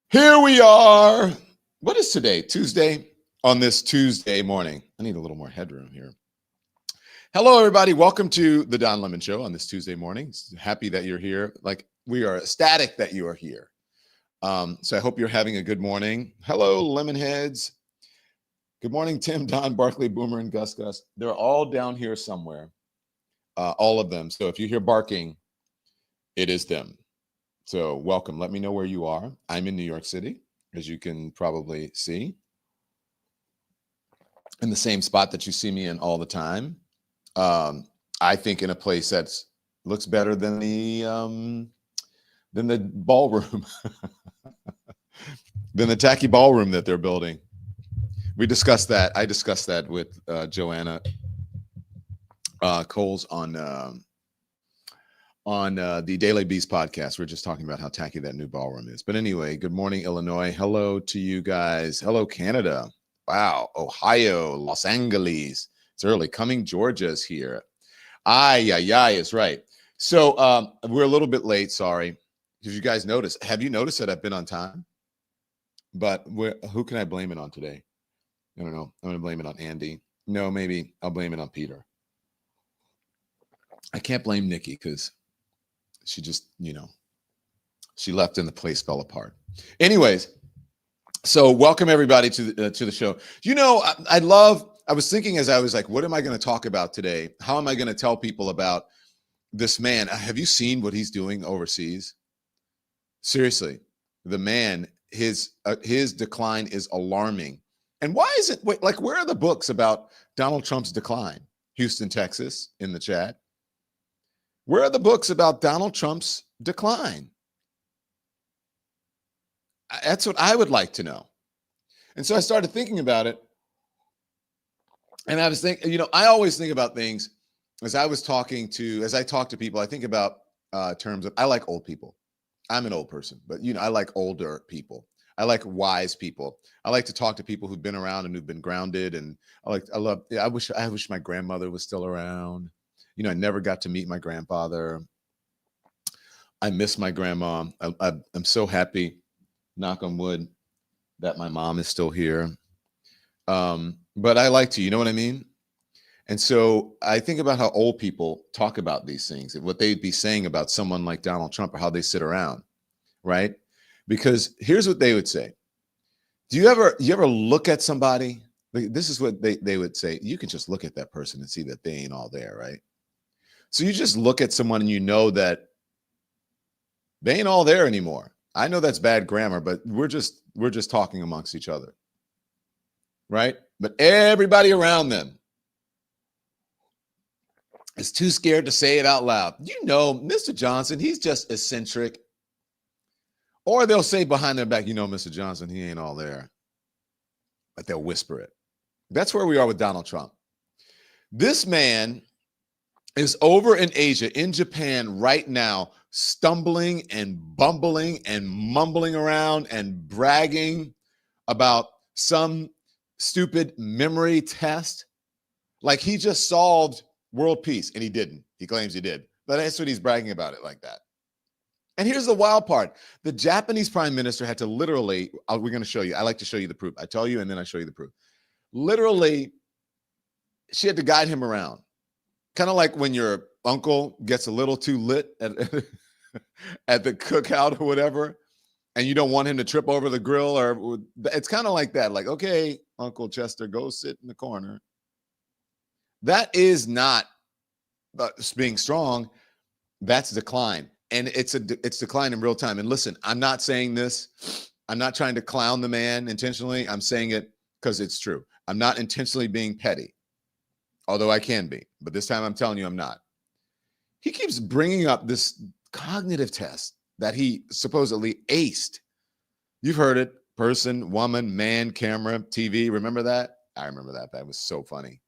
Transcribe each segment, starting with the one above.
Here we are. What is today? Tuesday? On this Tuesday morning. I need a little more headroom here. Hello, everybody. Welcome to the Don Lemon Show on this Tuesday morning. Happy that you're here. Like, we are ecstatic that you are here. So I hope you're having a good morning. Hello, Lemonheads. Good morning, Tim, Don, Barkley, Boomer, and Gus Gus. They're all down here somewhere. All of them. So if you hear barking, it is them. So welcome. Let me know where you are. I'm in New York City, as you can probably see, in the same spot that you see me in all the time. I think in a place that looks better than the ballroom, than the tacky ballroom that they're building. We discussed that. I discussed that with Joanna Coles on the Daily Beast podcast. We're just talking about how tacky that new ballroom is. But anyway, good morning, Illinois. Hello to you guys. Hello, Canada. Wow. Ohio, Los Angeles. It's early. Coming, Georgia's here. Is right. So we're a little bit late. Sorry. Did you guys notice? Have you noticed that I've been on time? But who can I blame it on today? I don't know. I'm going to blame it on Andy. No, maybe I'll blame it on Peter. I can't blame Nikki because she just, she left and the place fell apart. Anyways, so welcome everybody to the show. I was thinking as I was like, what am I going to talk about today? How am I going to tell people about this man? Have you seen what he's doing overseas? Seriously, the man, his decline is alarming. And why is it, where are the books about Donald Trump's decline? Houston, Texas, in the chat. Where are the books about Donald Trump's decline? That's what I would like to know. And so I started thinking about it. And I was thinking, I always think about things as I talk to people, I think about terms of, I like old people. I'm an old person, but I like older people. I like wise people. I like to talk to people who've been around and who've been grounded. And I wish my grandmother was still around. I never got to meet my grandfather. I miss my grandma. I'm so happy, knock on wood, that my mom is still here. But I like to, you know what I mean? And so I think about how old people talk about these things and what they'd be saying about someone like Donald Trump or how they sit around, right? Because here's what they would say. Do you ever look at somebody? This is what they would say. You can just look at that person and see that they ain't all there, right? So you just look at someone and you know that they ain't all there anymore. I know that's bad grammar, but we're just talking amongst each other, right? But everybody around them is too scared to say it out loud. Mr. Johnson, he's just eccentric. Or they'll say behind their back, Mr. Johnson, he ain't all there. But they'll whisper it. That's where we are with Donald Trump. This man is over in Asia, in Japan right now, stumbling and bumbling and mumbling around and bragging about some stupid memory test. Like he just solved world peace, and he didn't. He claims he did. But that's what he's bragging about it like that. And here's the wild part. The Japanese prime minister had to literally, we're going to show you. I like to show you the proof. I tell you, and then I show you the proof. Literally, she had to guide him around. Kind of like when your uncle gets a little too lit at the cookout or whatever, and you don't want him to trip over the grill, or it's kind of like that. Like, okay, Uncle Chester, go sit in the corner. That is not being strong. That's decline. And it's decline in real time. And listen, I'm not saying this. I'm not trying to clown the man intentionally. I'm saying it because it's true. I'm not intentionally being petty, although I can be. But this time I'm telling you I'm not. He keeps bringing up this cognitive test that he supposedly aced. You've heard it. Person, woman, man, camera, TV. Remember that? I remember that. That was so funny.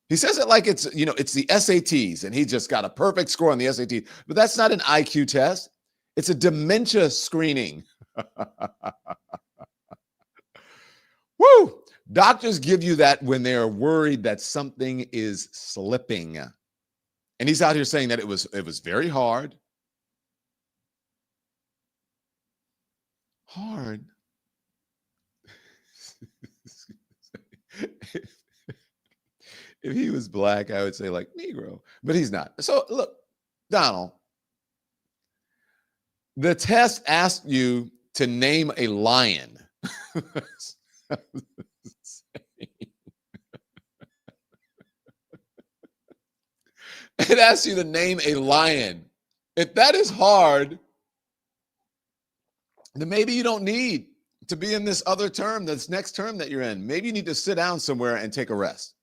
He says it like it's, it's the SATs and he just got a perfect score on the SAT, but that's not an IQ test. It's a dementia screening. Woo! Doctors give you that when they are worried that something is slipping. And he's out here saying that it was very hard. hard. If he was black, I would say like Negro, but he's not. So look, Donald, the test asked you to name a lion. It asks you to name a lion. If that is hard, then maybe you don't need to be in this other term, this next term that you're in. Maybe you need to sit down somewhere and take a rest.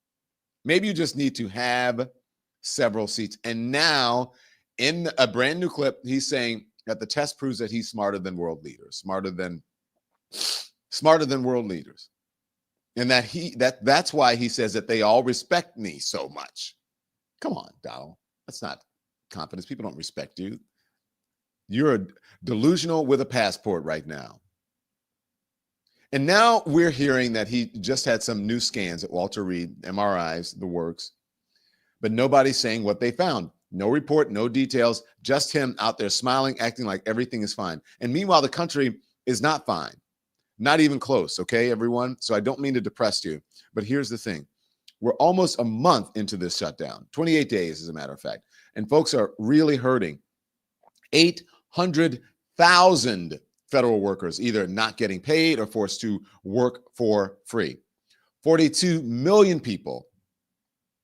Maybe you just need to have several seats. And now, in a brand new clip, he's saying that the test proves that he's smarter than world leaders, smarter than world leaders. And that's why he says that they all respect me so much. Come on, Donald. That's not confidence. People don't respect you. You're delusional with a passport right now. And now we're hearing that he just had some new scans at Walter Reed, MRIs, the works, but nobody's saying what they found. No report, no details, just him out there smiling, acting like everything is fine. And meanwhile, the country is not fine, not even close, okay, everyone? So I don't mean to depress you, but here's the thing. We're almost a month into this shutdown, 28 days, as a matter of fact, and folks are really hurting. 800,000 federal workers either not getting paid or forced to work for free. 42 million people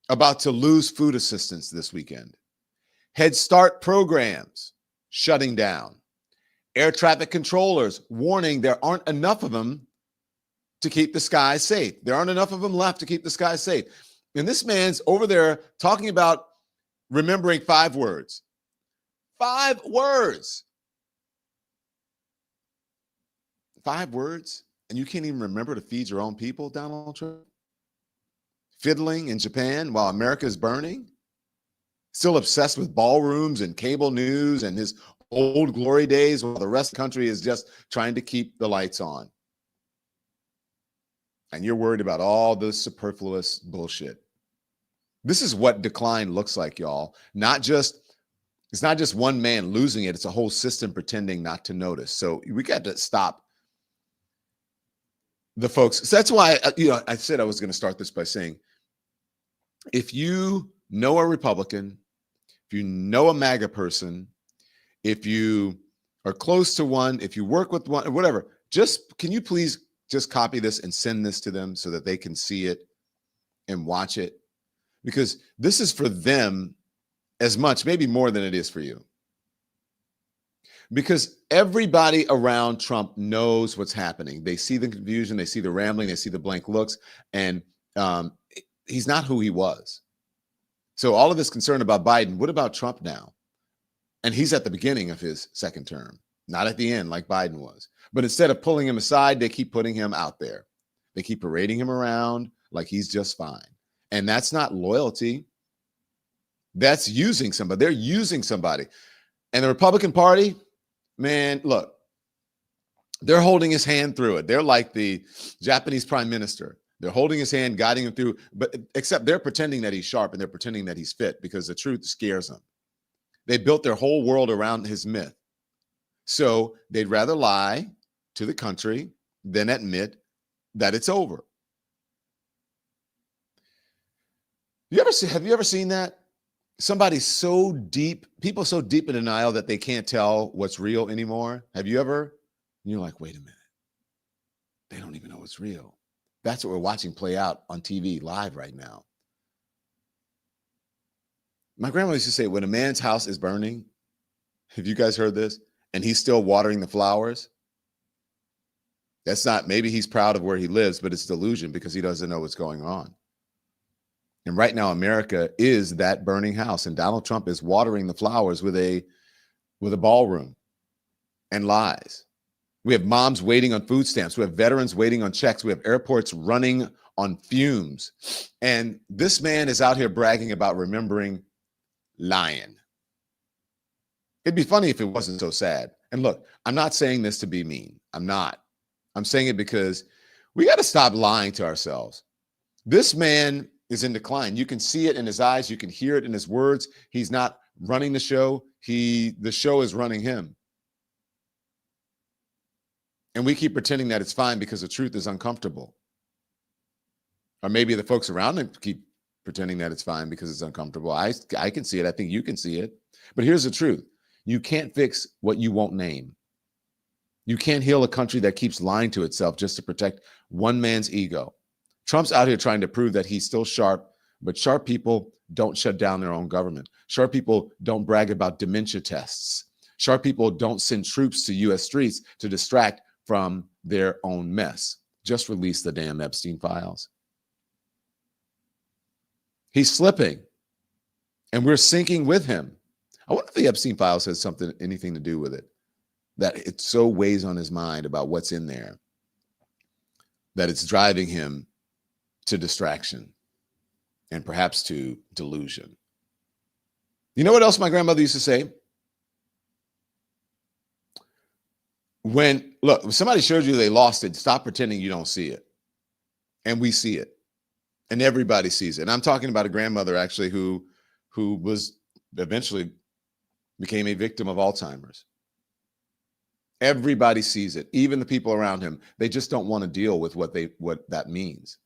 about to lose food assistance this weekend. Head Start programs shutting down. Air traffic controllers warning there aren't enough of them to keep the skies safe. There aren't enough of them left to keep the skies safe. And this man's over there talking about remembering 5 words. 5 words. 5 words, and you can't even remember to feed your own people, Donald Trump? Fiddling in Japan while America is burning? Still obsessed with ballrooms and cable news and his old glory days while the rest of the country is just trying to keep the lights on. And you're worried about all this superfluous bullshit. This is what decline looks like, y'all. It's not just one man losing it. It's a whole system pretending not to notice. So we got to stop the folks. So that's why, I said I was going to start this by saying, if you know a Republican, if you know a MAGA person, if you are close to one, if you work with one, whatever, can you please just copy this and send this to them so that they can see it and watch it? Because this is for them as much, maybe more than it is for you. Because everybody around Trump knows what's happening. They see the confusion, they see the rambling, they see the blank looks, and he's not who he was. So all of this concern about Biden, what about Trump now? And he's at the beginning of his second term, not at the end like Biden was. But instead of pulling him aside, they keep putting him out there. They keep parading him around like he's just fine. And that's not loyalty. That's using somebody. They're using somebody. And the Republican Party, man, look, they're holding his hand through it. They're like the Japanese prime minister. They're holding his hand, guiding him through, but except they're pretending that he's sharp and they're pretending that he's fit because the truth scares them. They built their whole world around his myth. So they'd rather lie to the country than admit that it's over. Have you ever seen that? Somebody so deep, people so deep in denial that they can't tell what's real anymore. Have you ever? And you're like, wait a minute. They don't even know what's real. That's what we're watching play out on TV live right now. My grandma used to say, when a man's house is burning, have you guys heard this? And he's still watering the flowers. That's not, maybe he's proud of where he lives, but it's delusion because he doesn't know what's going on. And right now, America is that burning house, and Donald Trump is watering the flowers with a ballroom and lies. We have moms waiting on food stamps. We have veterans waiting on checks. We have airports running on fumes. And this man is out here bragging about remembering lying. It'd be funny if it wasn't so sad. And look, I'm not saying this to be mean. I'm not. I'm saying it because we got to stop lying to ourselves. This man is in decline. You can see it in his eyes. You can hear it in his words. He's not running the show. The show is running him. And we keep pretending that it's fine because the truth is uncomfortable. Or maybe the folks around him keep pretending that it's fine because it's uncomfortable. I can see it. I think you can see it. But here's the truth. You can't fix what you won't name. You can't heal a country that keeps lying to itself just to protect one man's ego. Trump's out here trying to prove that he's still sharp, but sharp people don't shut down their own government. Sharp people don't brag about dementia tests. Sharp people don't send troops to U.S. streets to distract from their own mess. Just release the damn Epstein files. He's slipping, and we're sinking with him. I wonder if the Epstein files has anything to do with it, that it so weighs on his mind about what's in there that it's driving him to distraction and perhaps to delusion. You know what else my grandmother used to say? When somebody showed you they lost it, stop pretending you don't see it. And we see it. And everybody sees it. And I'm talking about a grandmother actually who was eventually became a victim of Alzheimer's. Everybody sees it, even the people around him. They just don't want to deal with what that means.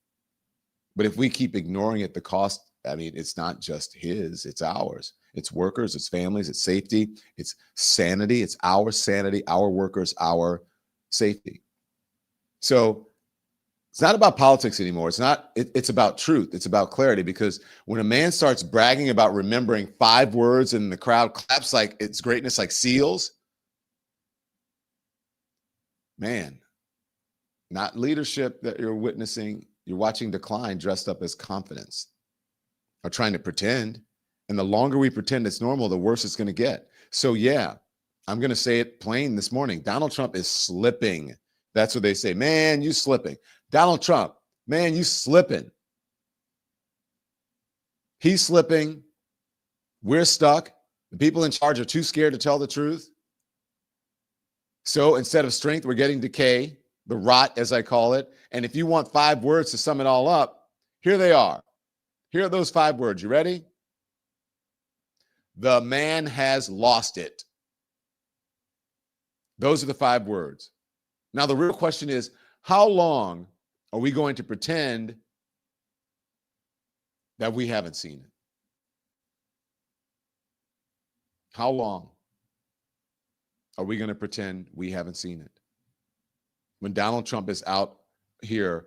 But if we keep ignoring it, the cost, I mean, it's not just his, it's ours. It's workers, it's families, it's safety, it's sanity, it's our sanity, our workers, our safety. So it's not about politics anymore. It's about truth. It's about clarity, because when a man starts bragging about remembering 5 words and the crowd claps like it's greatness, like seals, man, not leadership that you're witnessing. You're watching decline dressed up as confidence or trying to pretend. And the longer we pretend it's normal, the worse it's going to get. So yeah, I'm going to say it plain this morning. Donald Trump is slipping. That's what they say. Man, you slipping. Donald Trump, man, you slipping. He's slipping. We're stuck. The people in charge are too scared to tell the truth. So instead of strength, we're getting decay, the rot, as I call it. And if you want 5 words to sum it all up, here they are. Here are those 5 words. You ready? The man has lost it. Those are the 5 words. Now, the real question is, how long are we going to pretend that we haven't seen it? How long are we going to pretend we haven't seen it? When Donald Trump is out here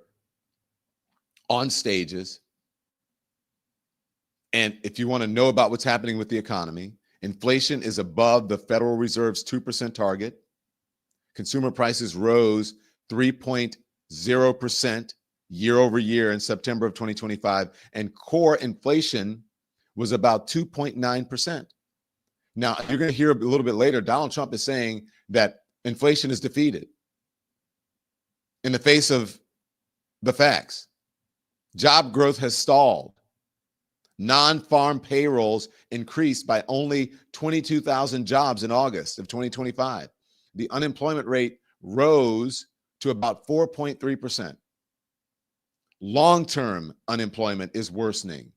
on stages, and if you want to know about what's happening with the economy, inflation is above the Federal Reserve's 2% target. Consumer prices rose 3.0% year over year in September of 2025, and core inflation was about 2.9%. Now, you're going to hear a little bit later, Donald Trump is saying that inflation is defeated in the face of the facts. Job growth has stalled. Non-farm payrolls increased by only 22,000 jobs in August of 2025. The unemployment rate rose to about 4.3%. Long-term unemployment is worsening.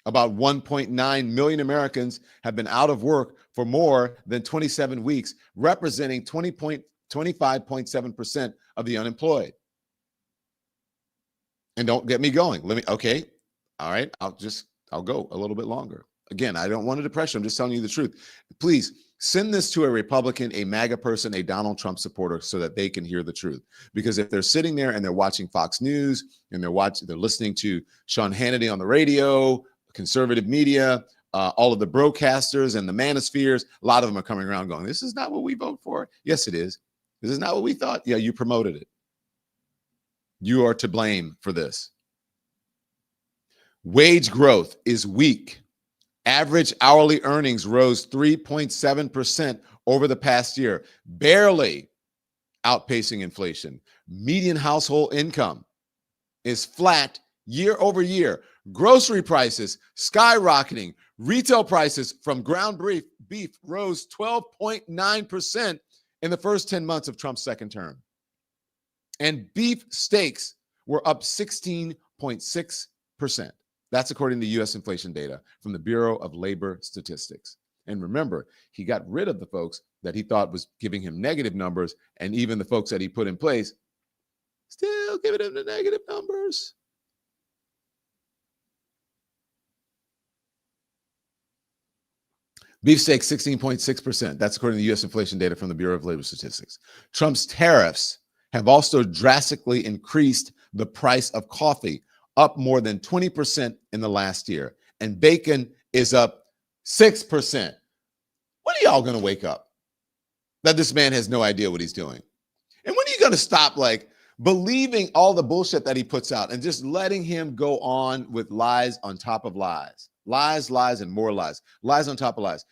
About 1.9 million Americans have been out of work for more than 27 weeks, representing 25.7% of the unemployed. And don't get me going. Okay. All right. I'll go a little bit longer. Again, I don't want to depress you. I'm just telling you the truth. Please send this to a Republican, a MAGA person, a Donald Trump supporter, so that they can hear the truth. Because if they're sitting there and they're watching Fox News and they're listening to Sean Hannity on the radio, conservative media, all of the broadcasters and the manospheres, a lot of them are coming around going, this is not what we vote for. Yes, it is. This is not what we thought. Yeah, you promoted it. You are to blame for this. Wage growth is weak. Average hourly earnings rose 3.7% over the past year, barely outpacing inflation. Median household income is flat year over year. Grocery prices skyrocketing. Retail prices from ground beef rose 12.9% in the first 10 months of Trump's second term. And beef steaks were up 16.6%. That's according to U.S. inflation data from the Bureau of Labor Statistics. And remember, he got rid of the folks that he thought was giving him negative numbers, and even the folks that he put in place still giving him the negative numbers. Beefsteak, 16.6%. That's according to the U.S. inflation data from the Bureau of Labor Statistics. Trump's tariffs have also drastically increased the price of coffee, up more than 20% in the last year. And bacon is up 6%. When are y'all going to wake up that this man has no idea what he's doing? And when are you going to stop believing all the bullshit that he puts out and just letting him go on with lies on top of lies? Lies, lies, and more lies. Lies on top of lies.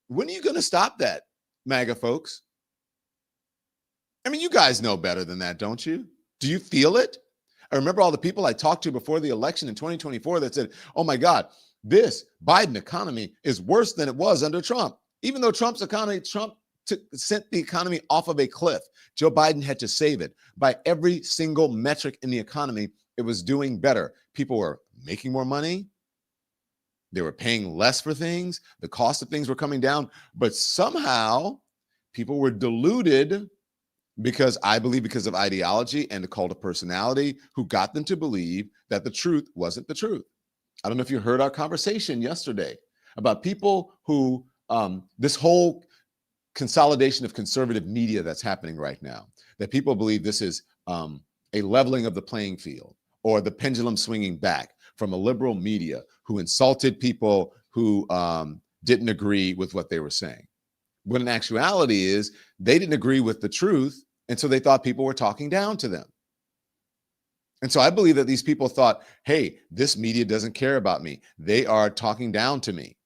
When are you going to stop that, MAGA folks? I mean, you guys know better than that, don't you? Do you feel it? I remember all the people I talked to before the election in 2024 that said, oh my God, this Biden economy is worse than it was under Trump. Even though Trump sent the economy off of a cliff. Joe Biden had to save it. By every single metric in the economy, it was doing better. People were making more money. They were paying less for things. The cost of things were coming down. But somehow people were deluded because of ideology and the cult of personality who got them to believe that the truth wasn't the truth. I don't know if you heard our conversation yesterday about people who, this whole consolidation of conservative media that's happening right now, that people believe this is a leveling of the playing field or the pendulum swinging back from a liberal media who insulted people who didn't agree with what they were saying. When in actuality is they didn't agree with the truth, and so they thought people were talking down to them. And so I believe that these people thought, hey, this media doesn't care about me. They are talking down to me.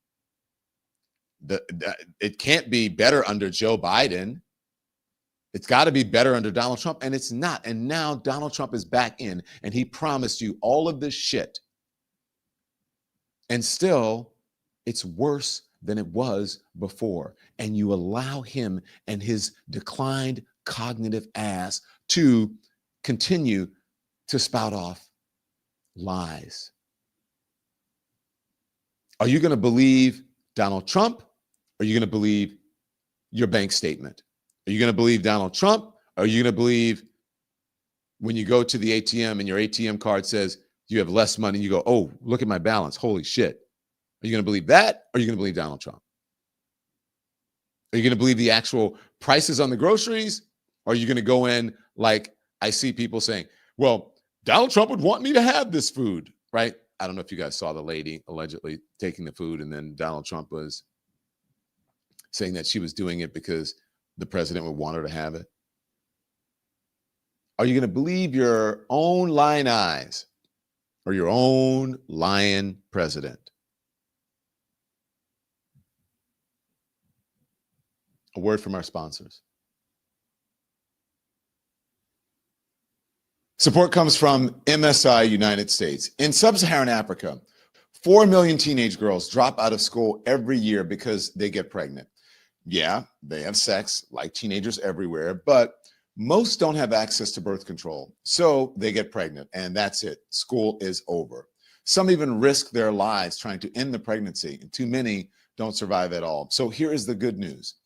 It can't be better under Joe Biden. It's got to be better under Donald Trump, and it's not. And now Donald Trump is back in, and he promised you all of this shit. And still, it's worse than it was before. And you allow him and his declined cognitive ass to continue to spout off lies. Are you going to believe Donald Trump? Or are you going to believe your bank statement? Are you going to believe Donald Trump? Or are you going to believe when you go to the ATM and your ATM card says you have less money, you go, oh, look at my balance. Holy shit. Are you going to believe that? Or are you going to believe Donald Trump? Are you going to believe the actual prices on the groceries? Or are you going to go in like I see people saying, well, Donald Trump would want me to have this food, right? I don't know if you guys saw the lady allegedly taking the food, and then Donald Trump was saying that she was doing it because the president would want her to have it. Are you going to believe your own lying eyes or your own lying president? A word from our sponsors. Support comes from MSI United States. In sub-Saharan Africa, 4 million teenage girls drop out of school every year because they get pregnant. Yeah, they have sex like teenagers everywhere, but most don't have access to birth control. So they get pregnant and that's it. School is over. Some even risk their lives trying to end the pregnancy, and too many don't survive at all. So here is the good news.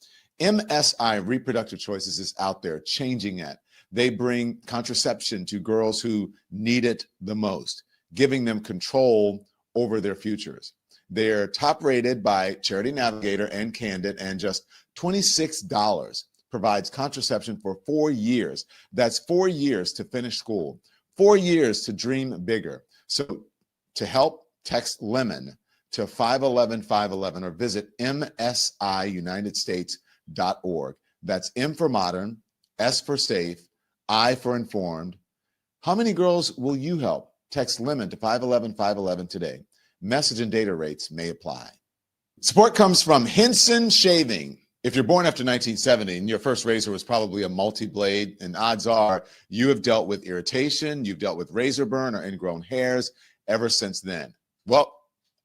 MSI Reproductive Choices is out there changing it. They bring contraception to girls who need it the most, giving them control over their futures. They're top rated by Charity Navigator and Candid, and just $26 provides contraception for 4 years. That's 4 years to finish school, 4 years to dream bigger. So to help, text LEMON to 511-511 or visit msiunitedstates.org. That's M for modern, S for safe, I for informed. How many girls will you help? Text LEMON to 511-511 today. Message and data rates may apply. Support comes from Henson Shaving. If you're born after 1970 and your first razor was probably a multi-blade, and odds are you have dealt with irritation, you've dealt with razor burn or ingrown hairs ever since then. Well,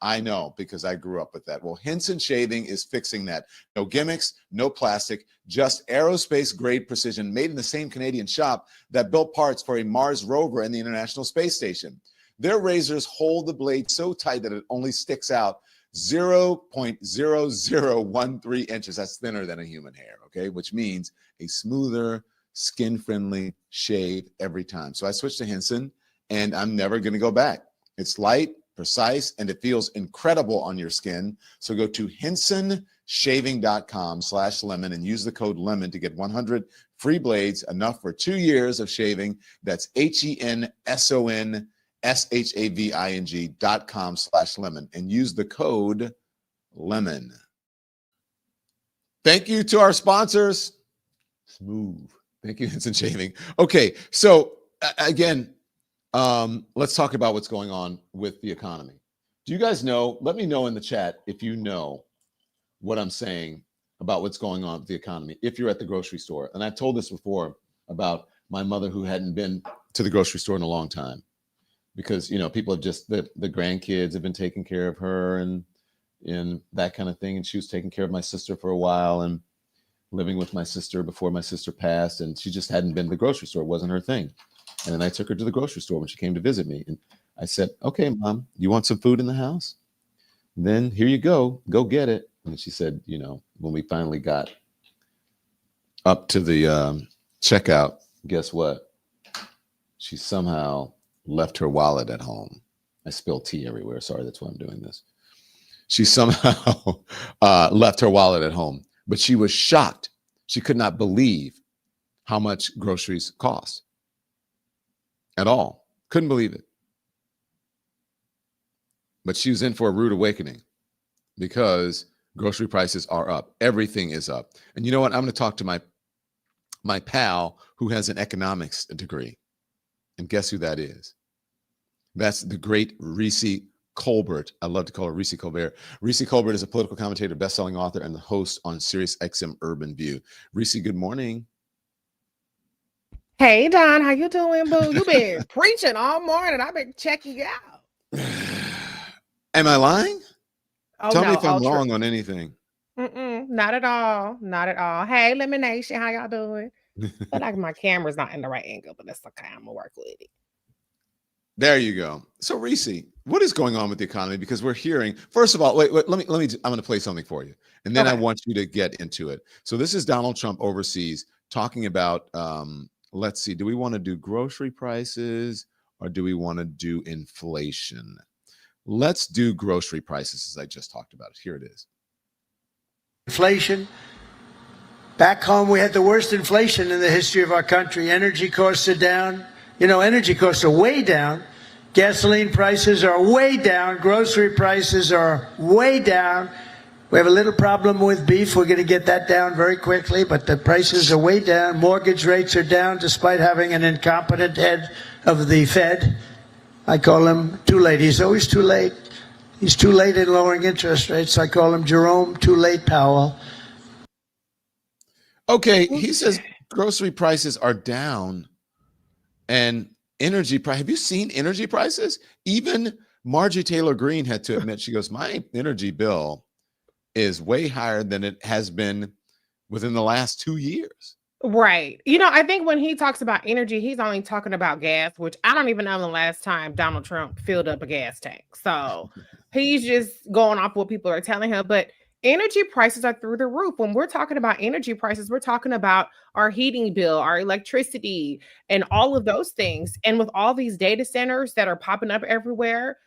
I know because I grew up with that. Well, Henson Shaving is fixing that. No gimmicks, no plastic, just aerospace grade precision made in the same Canadian shop that built parts for a Mars rover and the International Space Station. Their razors hold the blade so tight that it only sticks out 0.0013 inches. That's thinner than a human hair, okay? Which means a smoother, skin-friendly shave every time. So I switched to Henson, and I'm never going to go back. It's light, precise, and it feels incredible on your skin. So go to hensonshaving.com/lemon and use the code lemon to get 100 free blades, enough for 2 years of shaving. That's hensonshaving.com/lemon and use the code lemon. Thank you to our sponsors. Smooth. Thank you, Henson Shaving. Okay, so again, let's talk about what's going on with the economy. Do you guys know? Let me know in the chat if you know what I'm saying about what's going on with the economy if you're at the grocery store. And I've told this before about my mother who hadn't been to the grocery store in a long time because, you know, people have just, the grandkids have been taking care of her and that kind of thing. And she was taking care of my sister for a while and living with my sister before my sister passed. And she just hadn't been to the grocery store. It wasn't her thing. And then I took her to the grocery store when she came to visit me. And I said, okay, Mom, you want some food in the house? Then here you go get it. And she said, you know, when we finally got up to the checkout, guess what? She somehow left her wallet at home. I spilled tea everywhere. Sorry, that's why I'm doing this. She somehow left her wallet at home, but she was shocked. She could not believe how much groceries cost at all. Couldn't believe it. But she was in for a rude awakening because grocery prices are up. Everything is up. And you know what? I'm going to talk to my pal who has an economics degree. And guess who that is? That's the great Reecie Colbert. I love to call her Reecie Colbert. Reecie Colbert is a political commentator, best-selling author, and the host on Sirius XM Urban View. Reecie, good morning. Hey, Don, how you doing, boo? You been preaching all morning. I've been checking you out. Am I lying? Oh, Tell no, me if I'm all wrong on anything. Not at all. Not at all. Hey, Lemonation, how y'all doing? But like my camera's not in the right angle, but that's okay. I'm gonna work with it. There you go. So, Reecie, what is going on with the economy? Because we're hearing, first of all, wait, let me, I'm going to play something for you. And then I want you to get into it. So this is Donald Trump overseas talking about, let's see, do we want to do grocery prices or do we want to do inflation? Let's do grocery prices, as I just talked about. Here it is. Inflation. Back home, we had the worst inflation in the history of our country. Energy costs are down. You know, energy costs are way down. Gasoline prices are way down. Grocery prices are way down. We have a little problem with beef. We're going to get that down very quickly, but the prices are way down. Mortgage rates are down despite having an incompetent head of the Fed. I call him too late. He's always too late. He's too late in lowering interest rates. I call him Jerome Too Late Powell. Okay, he says grocery prices are down and energy price. Have you seen energy prices? Even Marjorie Taylor Greene had to admit, she goes, my energy bill is way higher than it has been within the last 2 years. Right. You know, I think when he talks about energy, he's only talking about gas, which I don't even know the last time Donald Trump filled up a gas tank. So he's just going off what people are telling him. But energy prices are through the roof. When we're talking about energy prices, we're talking about our heating bill, our electricity, and all of those things. And with all these data centers that are popping up everywhere,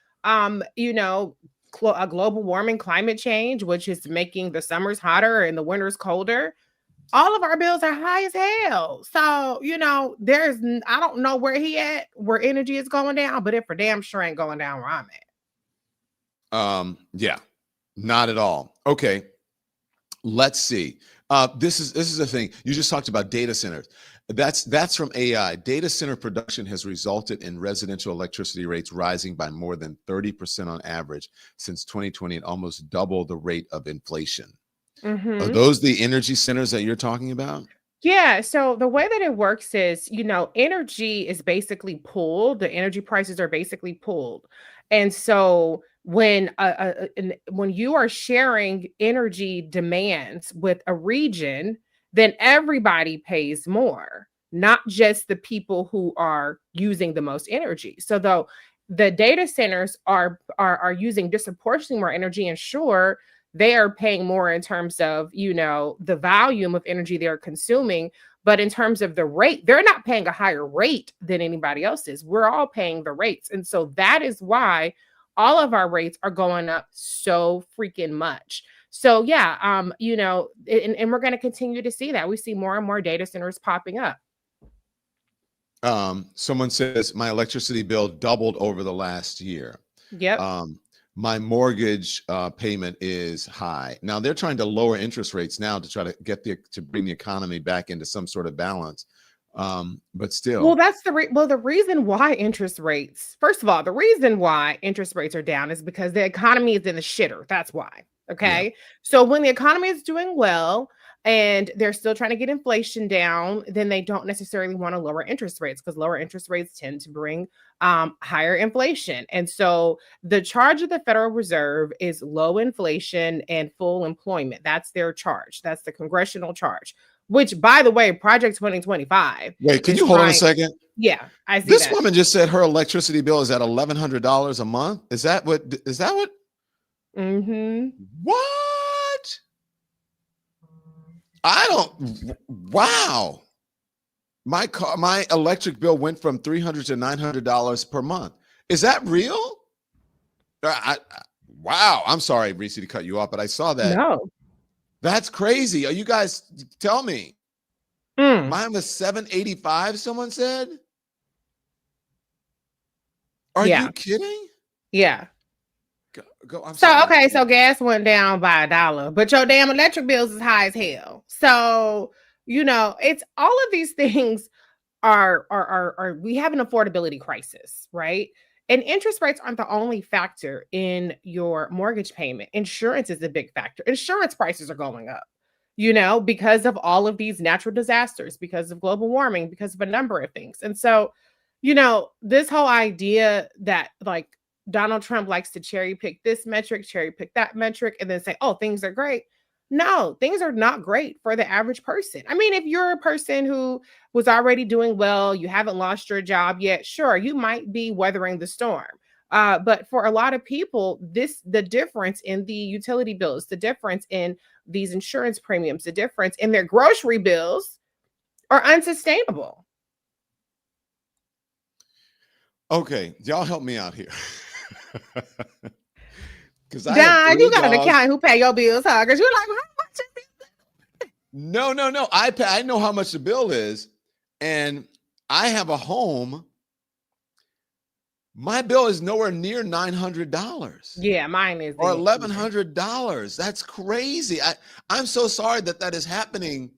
you know, a global warming, climate change, which is making the summers hotter and the winters colder. All of our bills are high as hell. So, you know, I don't know where energy is going down, but it for damn sure ain't going down where I'm at. Yeah, not at all. Okay, let's see. This is the thing. You just talked about data centers. That's from AI. Data center production has resulted in residential electricity rates rising by more than 30% on average since 2020 and almost double the rate of inflation. Are those the energy centers that you're talking about? Yeah. So the way that it works is, you know, energy is basically pooled. The energy prices are basically pooled. And so when you are sharing energy demands with a region, then everybody pays more, not just the people who are using the most energy. So though the data centers are using disproportionately more energy, and sure, they are paying more in terms of, the volume of energy they're consuming. But in terms of the rate, they're not paying a higher rate than anybody else is. We're all paying the rates. And so that is why all of our rates are going up so freaking much. So yeah, and we're going to continue to see that. We see more and more data centers popping up. Someone says my electricity bill doubled over the last year. Yep. My mortgage payment is high. Now they're trying to lower interest rates now to try to get to bring the economy back into some sort of balance. But still, well, that's the reason why interest rates. First of all, the reason why interest rates are down is because the economy is in the shitter. That's why. Okay. Yeah. So when the economy is doing well and they're still trying to get inflation down, then they don't necessarily want to lower interest rates, because lower interest rates tend to bring higher inflation. And so the charge of the Federal Reserve is low inflation and full employment. That's their charge. That's the congressional charge, which, by the way, Project 2025. Wait, can you hold on a second? Yeah, I see this that. Woman just said her electricity bill is at $1,100 a month. Is that what? Mm-hmm. What? Wow. My electric bill went from $300 to $900 per month. Is that real? Wow. I'm sorry, Reecie, to cut you off, but I saw that. No. That's crazy. Are you guys, tell me. Mine was $785, someone said. Are you kidding? Yeah. I'm sorry. So gas went down by $1, but your damn electric bills is high as hell. So, it's all of these things are we have an affordability crisis, right? And interest rates aren't the only factor in your mortgage payment. Insurance is a big factor. Insurance prices are going up, because of all of these natural disasters, because of global warming, because of a number of things. And so, this whole idea that like Donald Trump likes to cherry pick this metric, cherry pick that metric, and then say, oh, things are great. No, things are not great for the average person. I mean, if you're a person who was already doing well, you haven't lost your job yet, sure, you might be weathering the storm. But for a lot of people, the difference in the utility bills, the difference in these insurance premiums, the difference in their grocery bills are unsustainable. Okay, y'all help me out here. Don, you got an accountant who pay your bills, huh? Because you're like, how much is it? No. I know how much the bill is, and I have a home. My bill is nowhere near $900. Yeah, mine is. Or $1,100. That's crazy. I'm so sorry that is happening,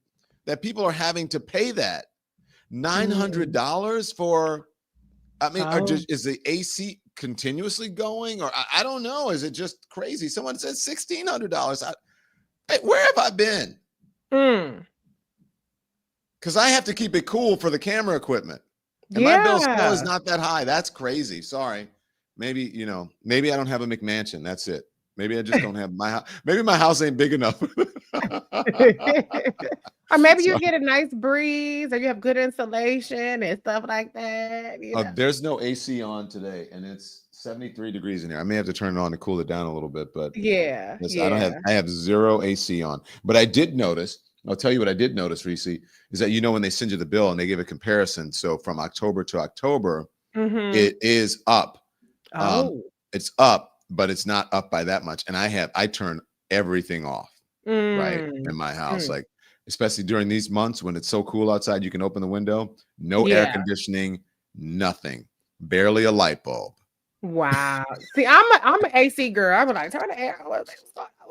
that people are having to pay that. $900 for, is the AC continuously going, or I don't know, is it just crazy? Someone said $1,600. Where have I been? Because I have to keep it cool for the camera equipment, and my bill still is not that high. That's crazy. Sorry. Maybe I don't have a McMansion. That's it. Maybe I just don't have my house. Maybe my house ain't big enough. Or maybe you get a nice breeze, or you have good insulation and stuff like that. There's no AC on today, and it's 73 degrees in here. I may have to turn it on to cool it down a little bit, but I have zero AC on. But I did notice, I'll tell you what I did notice, Reecie, is that when they send you the bill and they give a comparison, so from October to October, it is up. It's up, but it's not up by that much. And I turn everything off right in my house, like especially during these months when it's so cool outside. You can open the window, no air conditioning, nothing, barely a light bulb. Wow. See, I'm an AC girl. I'm like, turn the air on. What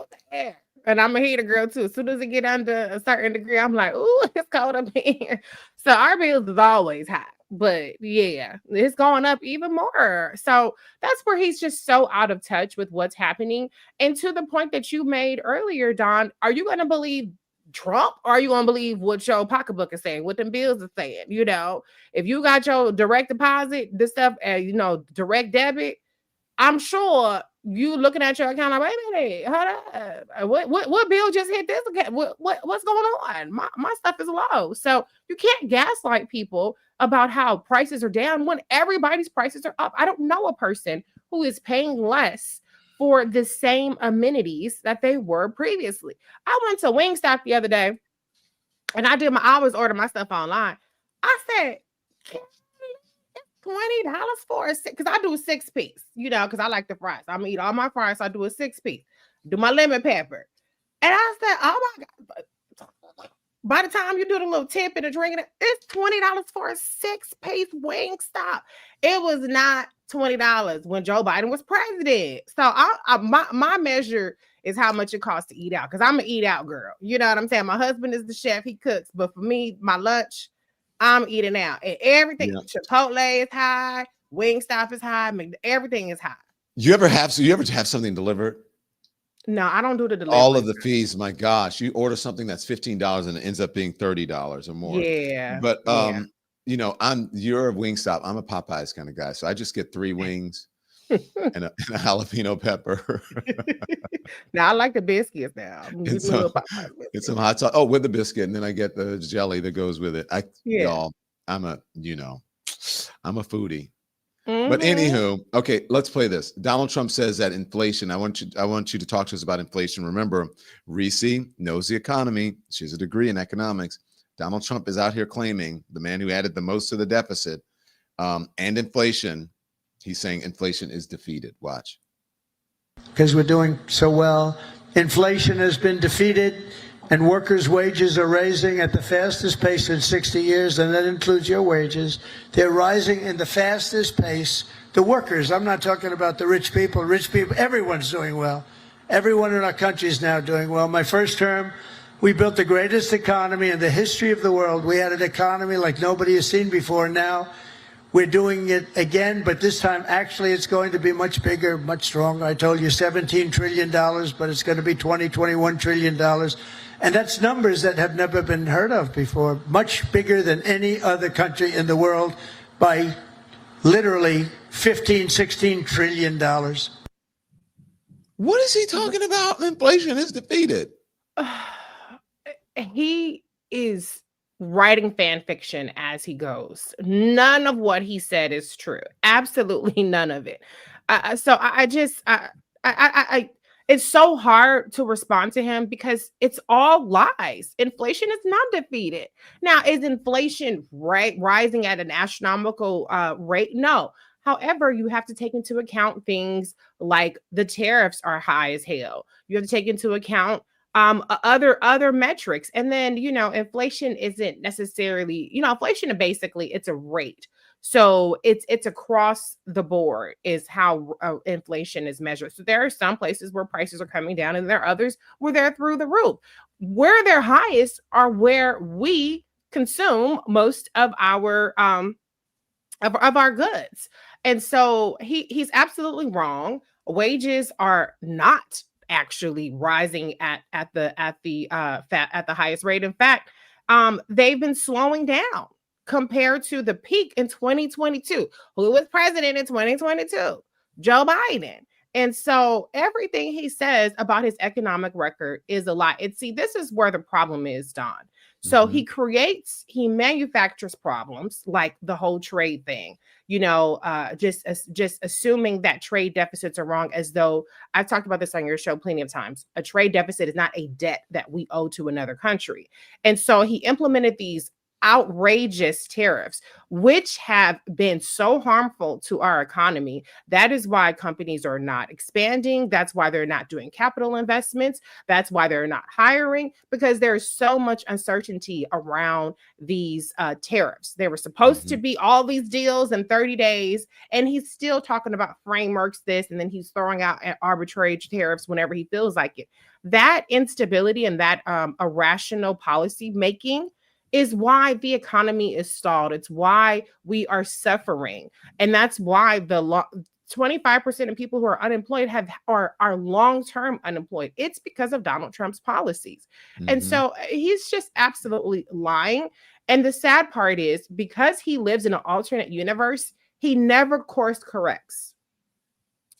the air? And I'm a heater girl too. As soon as it get under a certain degree, I'm like, ooh, it's cold up here. So our bills is always high. But yeah, it's going up even more. So that's where he's just so out of touch with what's happening. And to the point that you made earlier, Don, are you going to believe Trump, or are you going to believe what your pocketbook is saying, what them bills are saying? If you got your direct deposit, this stuff, direct debit, I'm sure you looking at your account, like, wait a minute, hold up. What bill just hit this account? What's going on? My stuff is low. So you can't gaslight people about how prices are down when everybody's prices are up. I don't know a person who is paying less for the same amenities that they were previously. I went to Wingstop the other day and I always order my stuff online. I said, $20 for a six, because I do a 6-piece, because I like the fries. I'm gonna eat all my fries, so I do a 6-piece. Do my lemon pepper. And I said, oh my God. By the time you do the little tip and the drink, it's $20 for a 6-piece Wingstop. It was not $20 when Joe Biden was president. So my measure is how much it costs to eat out, because I'm an eat out girl. You know what I'm saying? My husband is the chef, he cooks, but for me, my lunch, I'm eating out, and everything. Yeah. Chipotle is high, Wingstop is high, everything is high. You ever have something delivered? No, I don't do the delivery. All of the fees, my gosh, you order something that's $15 and it ends up being $30 or more. Yeah. But you're a Wingstop. I'm a Popeyes kind of guy, so I just get 3 wings and a jalapeno pepper. Now I like the biscuits now. It's some hot sauce. Oh, with the biscuit, and then I get the jelly that goes with it. Y'all, I'm a foodie. Mm-hmm. But anywho, okay, let's play this. Donald Trump says that inflation. I want you to talk to us about inflation. Remember, Reecie knows the economy. She has a degree in economics. Donald Trump is out here claiming, the man who added the most to the deficit, and inflation. He's saying inflation is defeated. Watch. Because we're doing so well. Inflation has been defeated, and workers' wages are rising at the fastest pace in 60 years, and that includes your wages. They're rising in the fastest pace. The workers, I'm not talking about the rich people. Rich people, everyone's doing well. Everyone in our country is now doing well. My first term, we built the greatest economy in the history of the world. We had an economy like nobody has seen before. Now we're doing it again, but this time, actually, it's going to be much bigger, much stronger. I told you $17 trillion, but it's going to be $21 trillion. And that's numbers that have never been heard of before. Much bigger than any other country in the world by literally $16 trillion. What is he talking about? Inflation is defeated. He is writing fan fiction as he goes. None of what he said is true. Absolutely none of it. So it's so hard to respond to him because it's all lies. Inflation is not defeated. Now, is inflation rising at an astronomical rate? No. However, you have to take into account things like the tariffs are high as hell. You have to take into account other metrics. And then, inflation isn't necessarily, inflation basically it's a rate. So it's across the board is how inflation is measured. So there are some places where prices are coming down and there are others where they're through the roof. Where they're highest are where we consume most of our goods. And so he's absolutely wrong. Wages are not actually rising at the highest rate. In fact, they've been slowing down compared to the peak in 2022. Who was president in 2022? Joe Biden. And so everything he says about his economic record is a lie. And see, this is where the problem is, Don. So he manufactures problems like the whole trade thing, just assuming that trade deficits are wrong, as though I've talked about this on your show plenty of times. A trade deficit is not a debt that we owe to another country. And so he implemented these outrageous tariffs, which have been so harmful to our economy. That is why companies are not expanding. That's why they're not doing capital investments. That's why they're not hiring, because there's so much uncertainty around these tariffs. They were supposed to be all these deals in 30 days, and he's still talking about frameworks this, and then he's throwing out arbitrary tariffs whenever he feels like it. That instability and that irrational policy making is why the economy is stalled. It's why we are suffering. And that's why 25% of people who are unemployed are long-term unemployed. It's because of Donald Trump's policies. And so he's just absolutely lying. And the sad part is, because he lives in an alternate universe, he never course corrects.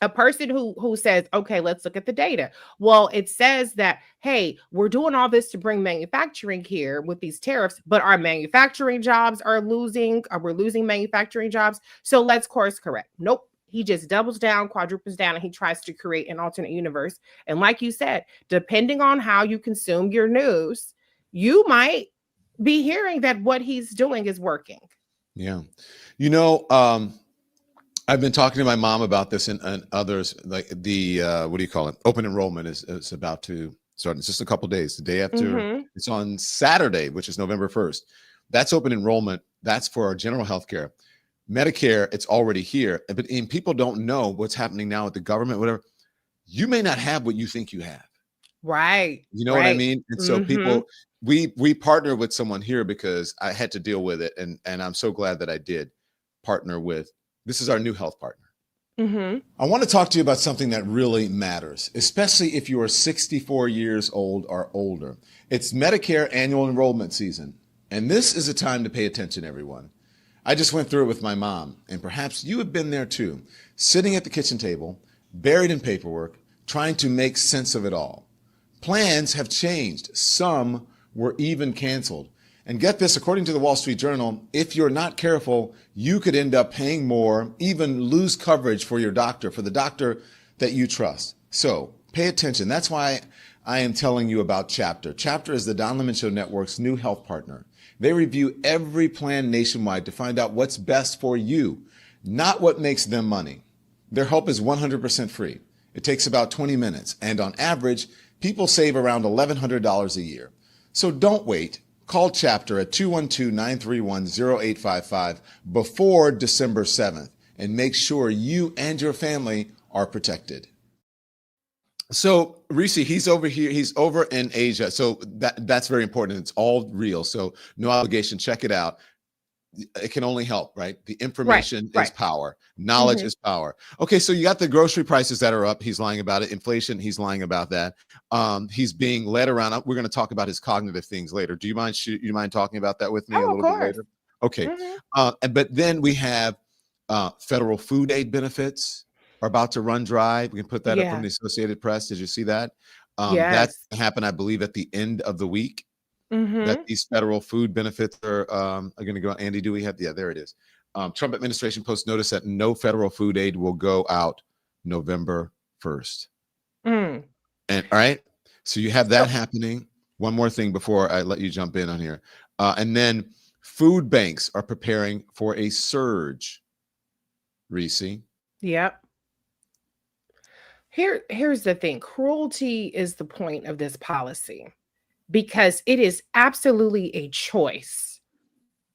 A person who says, okay, let's look at the data. Well, it says that, hey, we're doing all this to bring manufacturing here with these tariffs, but our manufacturing jobs are losing, or we're losing manufacturing jobs. So let's course correct. Nope. He just doubles down, quadruples down, and he tries to create an alternate universe. And like you said, depending on how you consume your news, you might be hearing that what he's doing is working. Yeah. I've been talking to my mom about this and others, like the what do you call it? Open enrollment is about to start in just a couple days. The day after, it's on Saturday, which is November 1st. That's open enrollment. That's for our general health care. Medicare, it's already here. But people don't know what's happening now with the government, whatever. You may not have what you think you have. Right. You know what I mean? And so people, we partner with someone here because I had to deal with it. And I'm so glad that I did partner with. This is our new health partner. I want to talk to you about something that really matters, especially if you are 64 years old or older. It's Medicare annual enrollment season. And this is a time to pay attention, everyone. I just went through it with my mom, and perhaps you have been there too, sitting at the kitchen table, buried in paperwork, trying to make sense of it all. Plans have changed. Some were even canceled. And get this, according to the Wall Street Journal, if you're not careful, you could end up paying more, even lose coverage for your doctor, for the doctor that you trust. So pay attention. That's why I am telling you about Chapter. Chapter is the Don Lemon Show Network's new health partner. They review every plan nationwide to find out what's best for you, not what makes them money. Their help is 100% free. It takes about 20 minutes. And on average, people save around $1,100 a year. So don't wait. Call Chapter at 212-931-0855 before December 7th and make sure you and your family are protected. So Reecie, he's over here. He's over in Asia. So that's very important. It's all real. So no obligation. Check it out. It can only help, right? The information is power. Knowledge is power. Okay, so you got the grocery prices that are up. He's lying about it. Inflation, he's lying about that. He's being led around. We're going to talk about his cognitive things later. Do you mind talking about that with me a little bit later? Okay. But then we have federal food aid benefits are about to run dry. We can put that up from the Associated Press. Did you see that? That happened, I believe, at the end of the week. That these federal food benefits are going to go out. Andy, do we have? Yeah, there it is. Trump administration posts notice that no federal food aid will go out November 1st. And all right, so you have that happening. One more thing before I let you jump in on here. And then food banks are preparing for a surge. Reecie. Yep. Here's the thing. Cruelty is the point of this policy, because it is absolutely a choice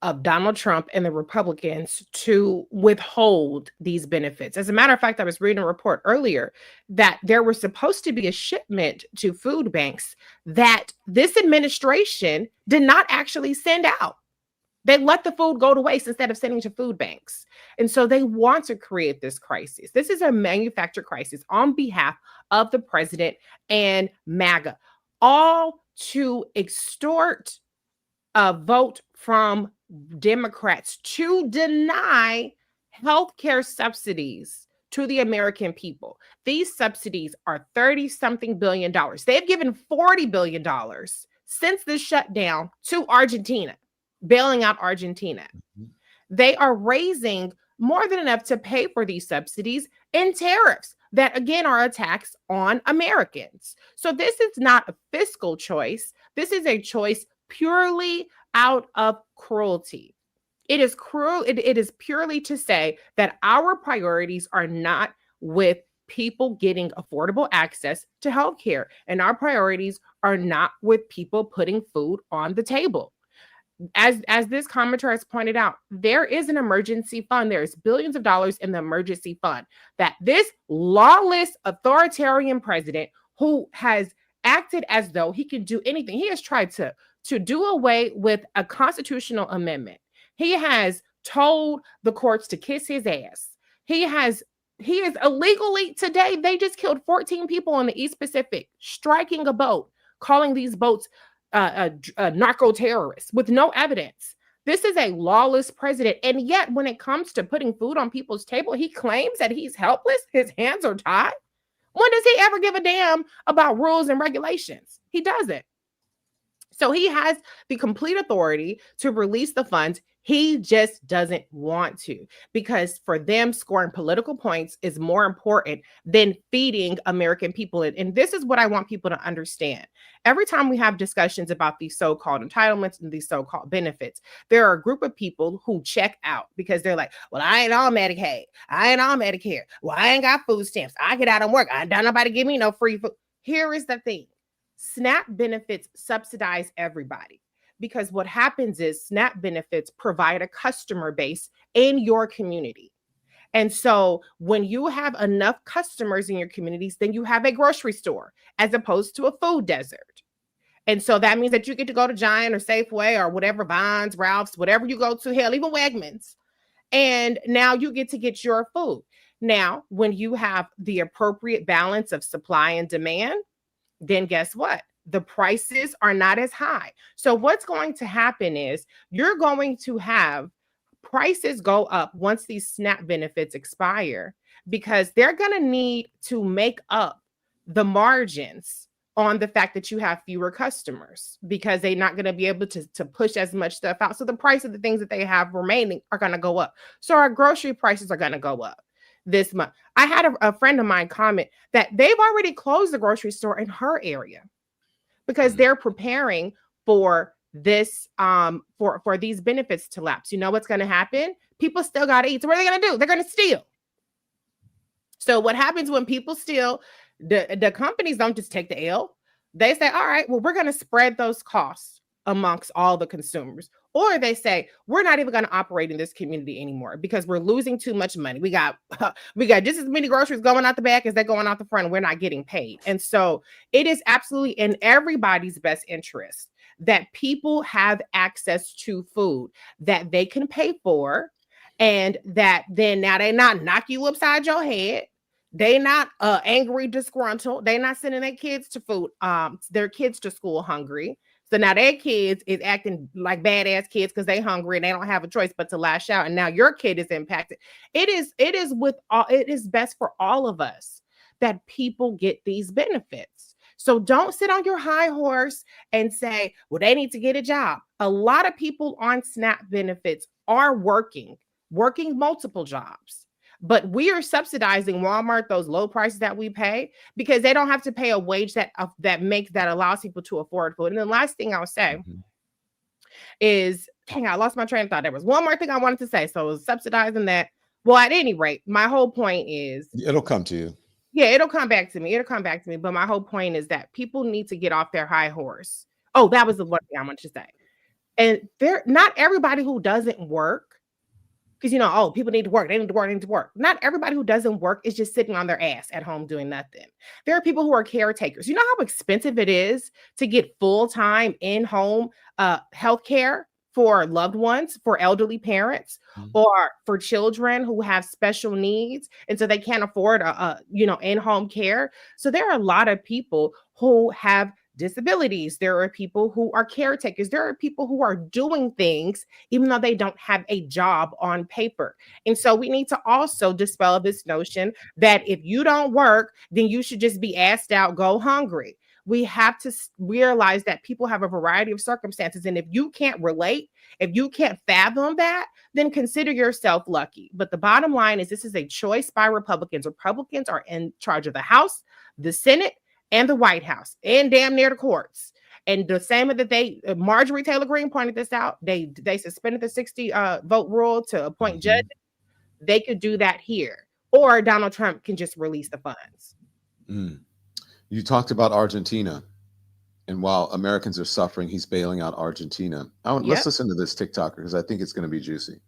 of Donald Trump and the Republicans to withhold these benefits. As a matter of fact, I was reading a report earlier that there was supposed to be a shipment to food banks that this administration did not actually send out. They let the food go to waste instead of sending to food banks. And so they want to create this crisis. This is a manufactured crisis on behalf of the president and MAGA, all to extort a vote from Democrats to deny healthcare subsidies to the American people. These subsidies are $30-something billion. They've given $40 billion since the shutdown to Argentina, bailing out Argentina. They are raising more than enough to pay for these subsidies in tariffs that, again, are a tax on Americans. So this is not a fiscal choice. This is a choice purely out of cruelty. It is cruel. It is purely to say that our priorities are not with people getting affordable access to healthcare, and our priorities are not with people putting food on the table. As this commenter has pointed out, there is an emergency fund. There's billions of dollars in the emergency fund that this lawless authoritarian president, who has acted as though he can do anything, he has tried to do away with a constitutional amendment. He has told the courts to kiss his ass. He is illegally, today, they just killed 14 people in the East Pacific, striking a boat, calling these boats narco terrorists with no evidence. This is a lawless president. And yet, when it comes to putting food on people's table, he claims that he's helpless. His hands are tied. When does he ever give a damn about rules and regulations? He doesn't. So he has the complete authority to release the funds. He just doesn't want to, because for them, scoring political points is more important than feeding American people. And this is what I want people to understand. Every time we have discussions about these so-called entitlements and these so-called benefits, there are a group of people who check out because they're like, well, I ain't on Medicaid. I ain't on Medicare. Well, I ain't got food stamps. I get out of work. I don't nobody give me no free food. Here is the thing. SNAP benefits subsidize everybody. Because what happens is SNAP benefits provide a customer base in your community. And so when you have enough customers in your communities, then you have a grocery store as opposed to a food desert. And so that means that you get to go to Giant or Safeway or whatever, Vons, Ralph's, whatever you go to, hell, even Wegmans. And now you get to get your food. Now, when you have the appropriate balance of supply and demand, then guess what? The prices are not as high. So what's going to happen is you're going to have prices go up once these SNAP benefits expire, because they're going to need to make up the margins on the fact that you have fewer customers, because they're not going to be able to push as much stuff out. So the price of the things that they have remaining are going to go up. So our grocery prices are going to go up this month. I had a friend of mine comment that they've already closed the grocery store in her area because they're preparing for this, for these benefits to lapse. You know what's going to happen? People still got to eat. So what are they going to do? They're going to steal. So what happens when people steal? The companies don't just take the L. They say, all right, well, we're going to spread those costs amongst all the consumers. Or they say, we're not even going to operate in this community anymore because we're losing too much money. We got just as many groceries going out the back as they're going out the front, and we're not getting paid. And so it is absolutely in everybody's best interest that people have access to food that they can pay for, and that then now they not knock you upside your head. They not angry, disgruntled. They not sending their kids to school hungry. So now their kids is acting like badass kids because they hungry and they don't have a choice but to lash out. And now your kid is impacted. It is best for all of us that people get these benefits. So don't sit on your high horse and say, well, they need to get a job. A lot of people on SNAP benefits are working multiple jobs. But we are subsidizing Walmart, those low prices that we pay, because they don't have to pay a wage that allows people to afford food. And the last thing I'll say is, dang, I lost my train of thought. There was one more thing I wanted to say. So it was subsidizing that. Well, at any rate, my whole point is, it'll come to you. Yeah, it'll come back to me. But my whole point is that people need to get off their high horse. Oh, that was the one thing I wanted to say. And not everybody who doesn't work, because, people need to work. They need to work. Not everybody who doesn't work is just sitting on their ass at home doing nothing. There are people who are caretakers. You know how expensive it is to get full-time in-home health care for loved ones, for elderly parents, or for children who have special needs. And so they can't afford, in-home care. So there are a lot of people who have disabilities. There are people who are caretakers. There are people who are doing things even though they don't have a job on paper. And so we need to also dispel this notion that if you don't work, then you should just be asked out, go hungry. We have to realize that people have a variety of circumstances. And if you can't relate, if you can't fathom that, then consider yourself lucky. But the bottom line is this is a choice by Republicans. Republicans are in charge of the House, the Senate, and the White House, and damn near the courts. And the same that Marjorie Taylor Greene pointed this out. They suspended the 60 vote rule to appoint judges. They could do that here, or Donald Trump can just release the funds. You talked about Argentina, and while Americans are suffering, he's bailing out Argentina. Let's listen to this TikToker because I think it's going to be juicy.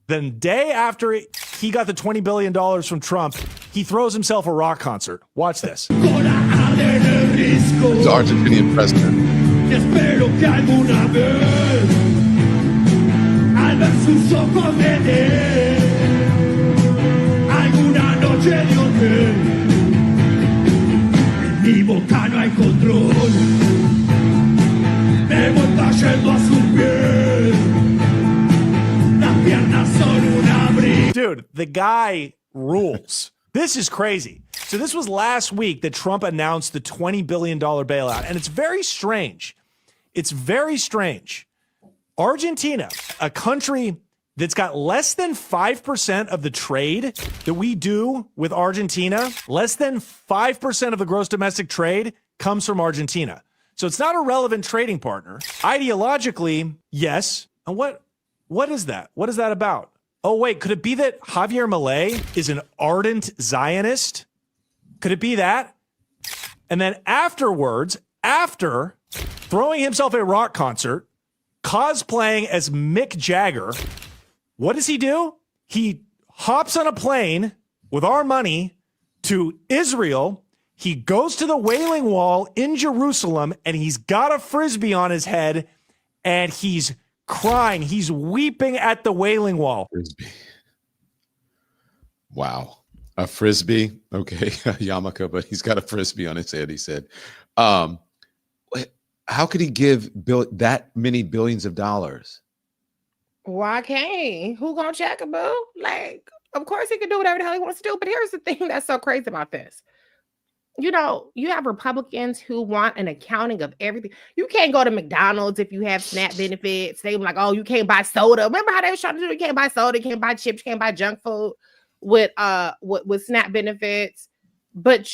Then day after he got the $20 billion from Trump, he throws himself a rock concert. Watch this. The Argentinian president. Mi boca no hay control, me voy cayendo a su piel. Dude, the guy rules. This is crazy. So this was last week that Trump announced the $20 billion bailout. And it's very strange. It's very strange. Argentina, a country that's got less than 5% of the trade that we do with Argentina, less than 5% of the gross domestic trade comes from Argentina. So it's not a relevant trading partner. Ideologically, yes. And what is that? What is that about? Oh, wait, could it be that Javier Milei is an ardent Zionist? Could it be that? And then afterwards, after throwing himself a rock concert, cosplaying as Mick Jagger, what does he do? He hops on a plane with our money to Israel. He goes to the Wailing Wall in Jerusalem, and he's got a Frisbee on his head, and he's crying. He's weeping at the Wailing Wall. Frisbee. Wow. A Frisbee. Okay. A yarmulke, but he's got a Frisbee on his head, he said. How could he give that many billions of dollars? Why can't he? Who gonna check him, boo? Like, of course he can do whatever the hell he wants to do. But here's the thing that's so crazy about this. You know, you have Republicans who want an accounting of everything. You can't go to McDonald's if you have SNAP benefits. They were like, oh, you can't buy soda. Remember how they were trying to do? You can't buy soda, you can't buy chips, you can't buy junk food with SNAP benefits. But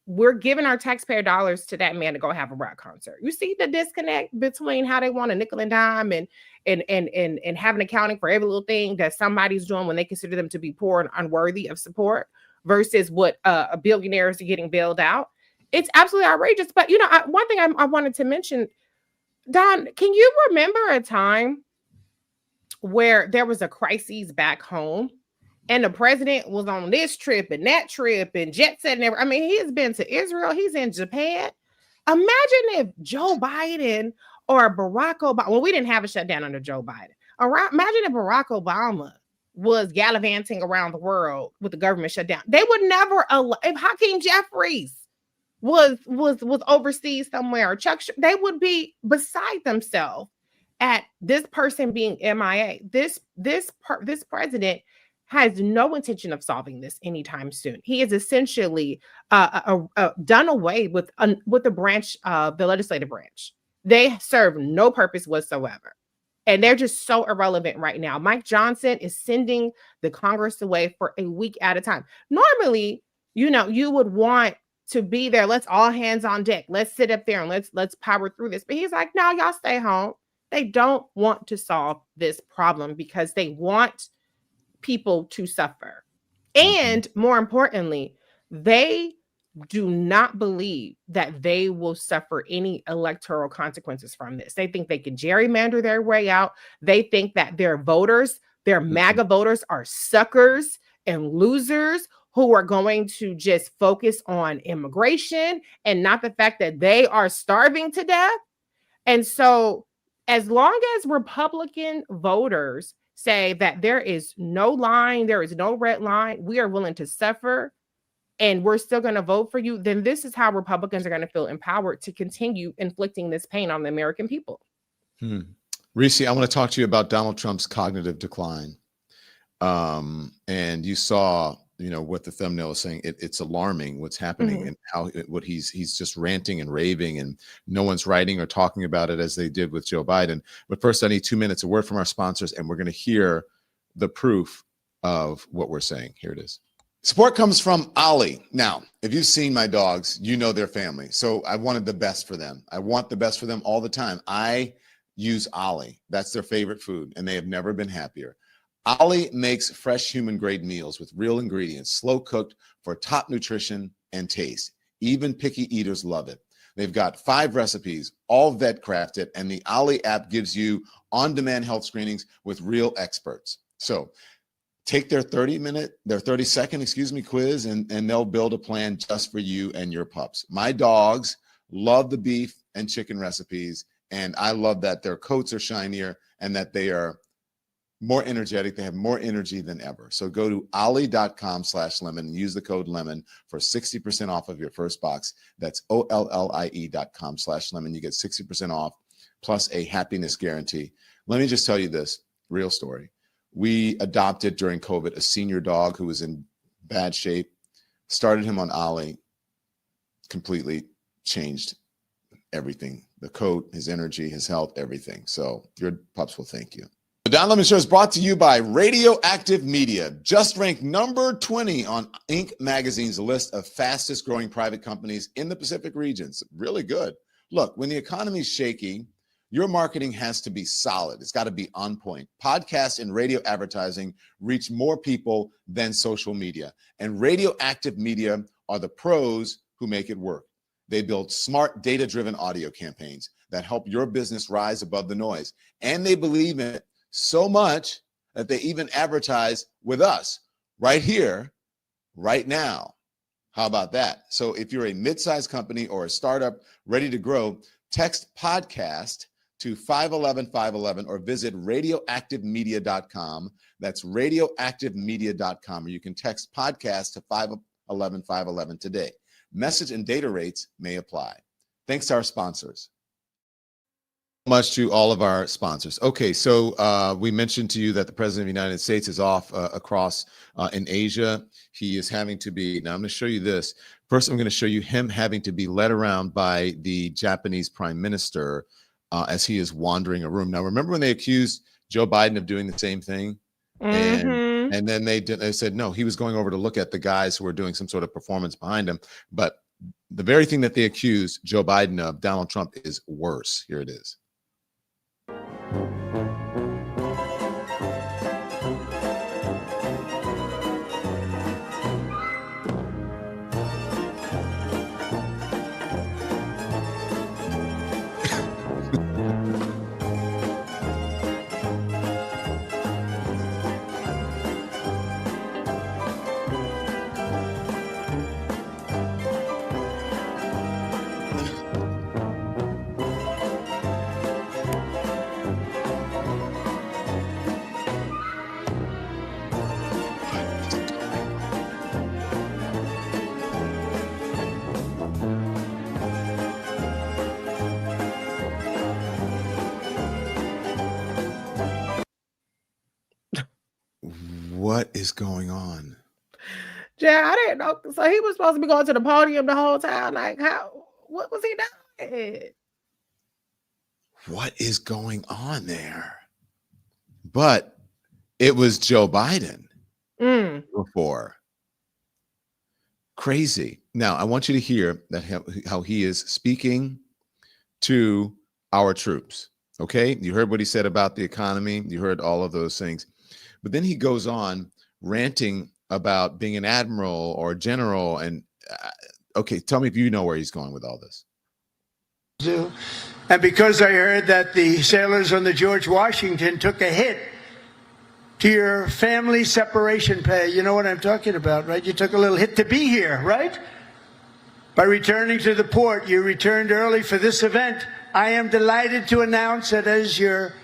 we're giving our taxpayer dollars to that man to go have a rock concert. You see the disconnect between how they want a nickel and dime and having accounting for every little thing that somebody's doing when they consider them to be poor and unworthy of support versus what billionaires are getting bailed out. It's absolutely outrageous. But, you know, one thing I wanted to mention, Don, can you remember a time where there was a crisis back home and the president was on this trip and that trip and jet set and everything? I mean, he has been to Israel. He's in Japan. Imagine if Joe Biden or Barack Obama, well, we didn't have a shutdown under Joe Biden. Imagine if Barack Obama was gallivanting around the world with the government shutdown. They would never allow, if Hakeem Jeffries was overseas somewhere, they would be beside themselves at this person being MIA. This president has no intention of solving this anytime soon. He is essentially done away with the branch, the legislative branch. They serve no purpose whatsoever. And they're just so irrelevant right now. Mike Johnson is sending the Congress away for a week at a time. Normally, you know, you would want to be there. Let's all hands on deck. Let's sit up there and let's power through this. But he's like, no, y'all stay home. They don't want to solve this problem because they want people to suffer. And more importantly, they do not believe that they will suffer any electoral consequences from this. They think they can gerrymander their way out. They think that their voters, their MAGA voters, are suckers and losers who are going to just focus on immigration and not the fact that they are starving to death. And so as long as Republican voters say that there is no line, there is no red line, we are willing to suffer, and we're still going to vote for you, then this is how Republicans are going to feel empowered to continue inflicting this pain on the American people. Reecie, I want to talk to you about Donald Trump's cognitive decline. And you saw, you know, what the thumbnail is saying. It's alarming what's happening and what he's just ranting and raving, and no one's writing or talking about it as they did with Joe Biden. But first, I need 2 minutes, a word from our sponsors, and we're going to hear the proof of what we're saying. Here it is. Support comes from Ollie. Now, if you've seen my dogs, you know their family. So I wanted the best for them. I want the best for them all the time. I use Ollie. That's their favorite food, and they have never been happier. Ollie makes fresh human-grade meals with real ingredients, slow-cooked for top nutrition and taste. Even picky eaters love it. They've got 5 recipes, all vet-crafted, and the Ollie app gives you on-demand health screenings with real experts. So take their 30-second quiz, and they'll build a plan just for you and your pups. My dogs love the beef and chicken recipes, and I love that their coats are shinier and that they are more energetic. They have more energy than ever. So go to ollie.com/lemon and use the code lemon for 60% off of your first box. That's OLLIE.com/lemon. You get 60% off plus a happiness guarantee. Let me just tell you this real story. We adopted during COVID a senior dog who was in bad shape, started him on Ollie, completely changed everything. The coat, his energy, his health, everything. So your pups will thank you. The Don Lemon Show is brought to you by Radioactive Media, just ranked number 20 on Inc. magazine's list of fastest growing private companies in the Pacific regions. Really good. Look, when the economy is shaky, your marketing has to be solid. It's got to be on point. Podcasts and radio advertising reach more people than social media. And Radioactive Media are the pros who make it work. They build smart, data-driven audio campaigns that help your business rise above the noise. And they believe in it so much that they even advertise with us right here, right now. How about that? So if you're a mid-sized company or a startup ready to grow, text podcast to 511-511 or visit radioactivemedia.com. That's radioactivemedia.com, or you can text podcast to 511-511 today. Message and data rates may apply. Thanks to our sponsors. Much to all of our sponsors. Okay, so we mentioned to you that the President of the United States is off across in Asia. He is having to be, now I'm going to show you this. First, I'm going to show you him having to be led around by the Japanese Prime Minister as he is wandering a room. Now, remember when they accused Joe Biden of doing the same thing? And then they said, no, he was going over to look at the guys who were doing some sort of performance behind him. But the very thing that they accused Joe Biden of, Donald Trump, is worse. Here it is. What is going on? Yeah, I didn't know. So he was supposed to be going to the podium the whole time. Like, what was he doing? What is going on there? But it was Joe Biden before. Crazy. Now, I want you to hear that how he is speaking to our troops. Okay, you heard what he said about the economy. You heard all of those things. But then he goes on ranting about being an admiral or a general. And okay, tell me if you know where he's going with all this. And because I heard that the sailors on the George Washington took a hit to your family separation pay, you know what I'm talking about, right? You took a little hit to be here, right? By returning to the port, you returned early for this event. I am delighted to announce that as your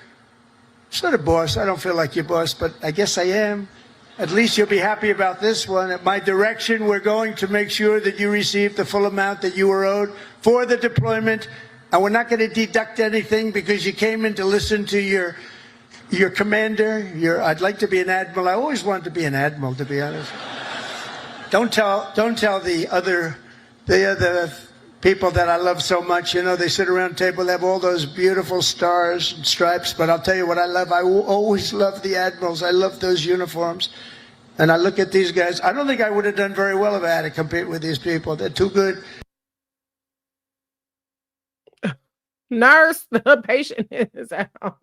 sort of boss, I don't feel like your boss, but I guess I am. At least you'll be happy about this one. At my direction, we're going to make sure that you receive the full amount that you were owed for the deployment. And we're not going to deduct anything because you came in to listen to your commander. I'd like to be an admiral. I always wanted to be an admiral, to be honest. Don't tell the other people that I love so much. You know, they sit around the table, they have all those beautiful stars and stripes, but I'll tell you what I love. I will always love the admirals. I love those uniforms. And I look at these guys. I don't think I would have done very well if I had to compete with these people. They're too good. Nurse, the patient is out.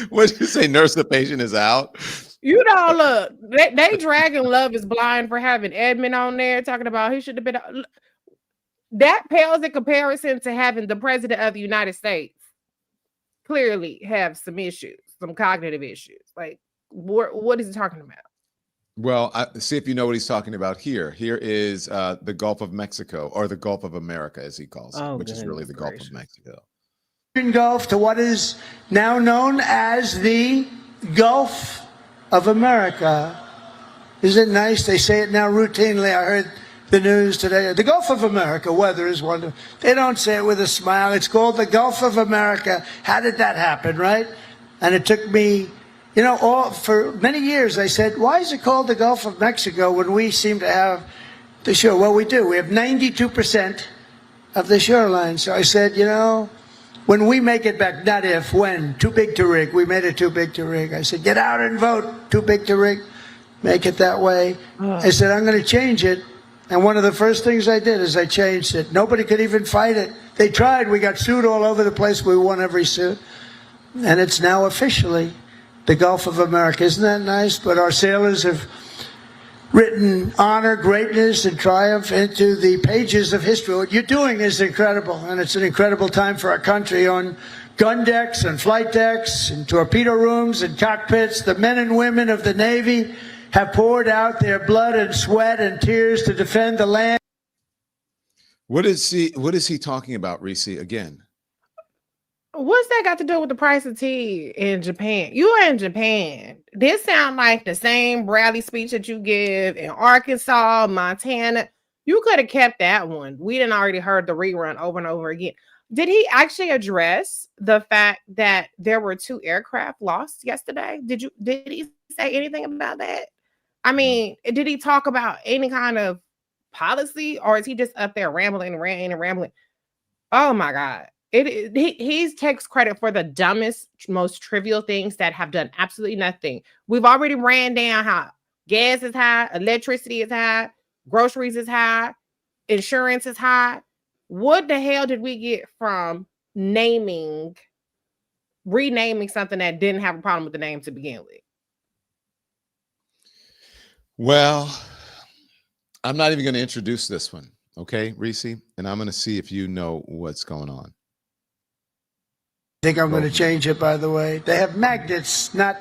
What did you say? Nurse, the patient is out? You know, look, they dragging Love is Blind for having Edmund on there talking about he should have been. That pales in comparison to having the president of the United States clearly have some issues, some cognitive issues. Like, what is he talking about? Well, see if you know what he's talking about here. Here is the Gulf of Mexico, or the Gulf of America, as he calls it, which is really the Gulf of Mexico. Gulf to what is now known as the Gulf of America. Isn't it nice? They say it now routinely. I heard the news today. The Gulf of America, weather is wonderful. They don't say it with a smile. It's called the Gulf of America. How did that happen, right? And it took me You know, for many years I said, why is it called the Gulf of Mexico when we seem to have the shore? Well, we do. We have 92% of the shoreline. So I said, you know, when we make it back, not if, when, too big to rig. We made it too big to rig. I said, get out and vote, too big to rig. Make it that way. I said, I'm going to change it. And one of the first things I did is I changed it. Nobody could even fight it. They tried. We got sued all over the place. We won every suit. And it's now officially the Gulf of America. Isn't that nice? But our sailors have written honor, greatness, and triumph into the pages of history. What you're doing is incredible, and it's an incredible time for our country. On gun decks and flight decks and torpedo rooms and cockpits, the men and women of the Navy have poured out their blood and sweat and tears to defend the land. What is he talking about, Reecie, again? What's that got to do with the price of tea in Japan? You are in Japan. This sounds like the same rally speech that you give in Arkansas, Montana. You could have kept that one. We didn't already heard the rerun over and over again. Did he actually address the fact that there were 2 aircraft lost yesterday? Did he say anything about that? I mean, did he talk about any kind of policy, or is he just up there rambling and ranting and rambling? Oh my God. He takes credit for the dumbest, most trivial things that have done absolutely nothing. We've already ran down how gas is high, electricity is high, groceries is high, insurance is high. What the hell did we get from renaming something that didn't have a problem with the name to begin with? Well, I'm not even going to introduce this one, okay, Reecie? And I'm going to see if you know what's going on. I think I'm going to change it, by the way. They have magnets. Not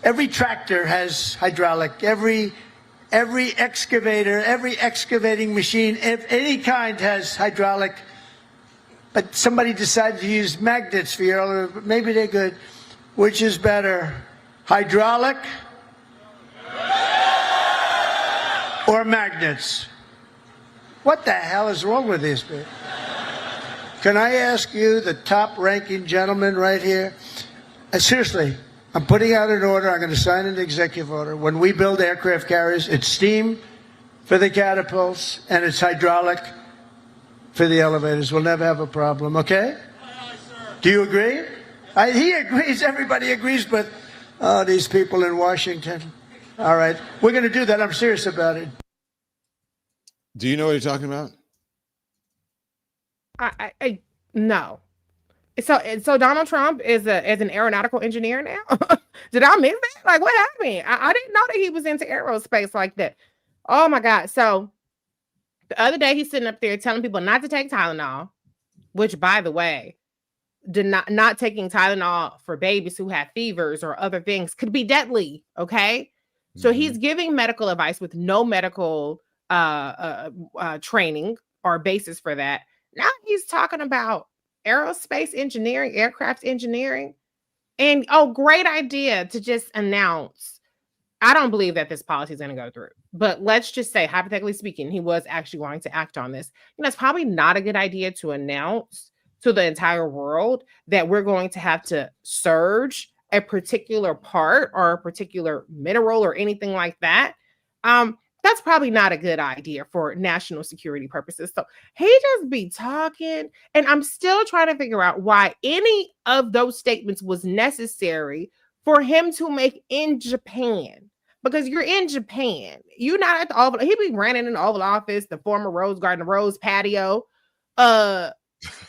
every tractor has hydraulic. Every excavator, every excavating machine of any kind has hydraulic. But somebody decided to use magnets for your, maybe they're good. Which is better, hydraulic or magnets? What the hell is wrong with these people? Can I ask you, the top-ranking gentleman right here? Seriously, I'm putting out an order. I'm going to sign an executive order. When we build aircraft carriers, it's steam for the catapults, and it's hydraulic for the elevators. We'll never have a problem, okay? Do you agree? He agrees. Everybody agrees, but these people in Washington. All right. We're going to do that. I'm serious about it. Do you know what you're talking about? I no. So Donald Trump is an aeronautical engineer now. Did I miss that? Like, what happened? I didn't know that he was into aerospace like that. Oh my God. So the other day he's sitting up there telling people not to take Tylenol, which, by the way, not taking Tylenol for babies who have fevers or other things could be deadly. Okay. So he's giving medical advice with no medical training or basis for that. Now he's talking about aerospace engineering, aircraft engineering. And great idea to just announce. I don't believe that this policy is going to go through, but let's just say, hypothetically speaking, he was actually going to act on this. And it's probably not a good idea to announce to the entire world that we're going to have to surge a particular part or a particular mineral or anything like that. That's probably not a good idea for national security purposes. So he just be talking, and I'm still trying to figure out why any of those statements was necessary for him to make in Japan. Because you're in Japan. You're not at the Oval. He be running in the Oval Office, the former Rose Garden, the Rose Patio. But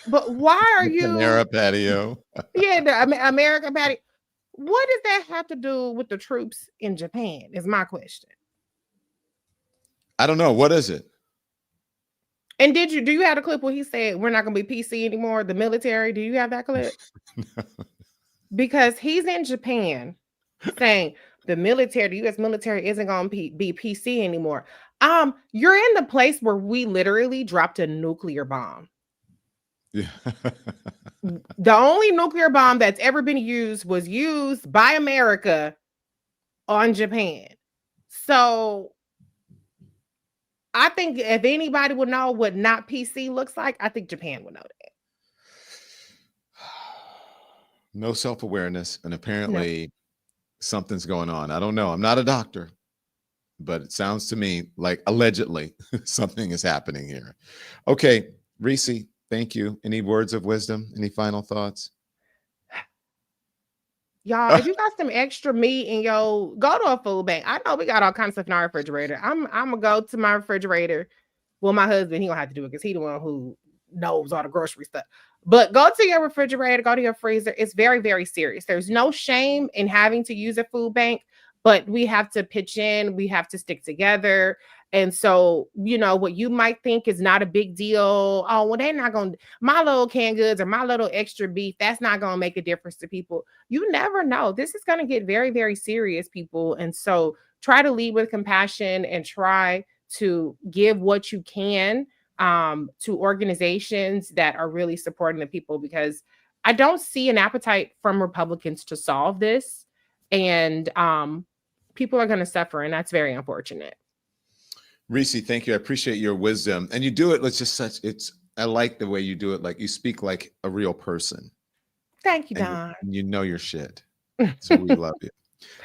why are you... Panera Patio. Yeah, the American Patio. What does that have to do with the troops in Japan is my question. I don't know. What is it? And do you have a clip where he said we're not going to be PC anymore, the military? Do you have that clip? No. Because he's in Japan saying the military, the U.S. military isn't going to be PC anymore. You're in the place where we literally dropped a nuclear bomb. Yeah. The only nuclear bomb that's ever been used was used by America on Japan. So I think if anybody would know what not PC looks like, I think Japan would know that. No self-awareness, and apparently something's going on. I don't know. I'm not a doctor, but it sounds to me like allegedly something is happening here. Okay, Reecie, thank you. Any words of wisdom? Any final thoughts? Y'all, if you got some extra meat in your, go to a food bank. I know we got all kinds of stuff in our refrigerator. I'm gonna go to my refrigerator. Well, my husband, he gonna have to do it because he the one who knows all the grocery stuff. But go to your refrigerator, go to your freezer. It's very, very serious. There's no shame in having to use a food bank, but we have to pitch in, we have to stick together. And so, you know, what you might think is not a big deal. Oh, well, they're not going to, my little canned goods or my little extra beef, that's not going to make a difference to people. You never know. This is going to get very, very serious, people. And so try to lead with compassion and try to give what you can to organizations that are really supporting the people, because I don't see an appetite from Republicans to solve this. And people are going to suffer, and that's very unfortunate. Reecie, thank you. I appreciate your wisdom. And you do it, I like the way you do it. Like, you speak like a real person. Thank you, Don. You know your shit. So we love you.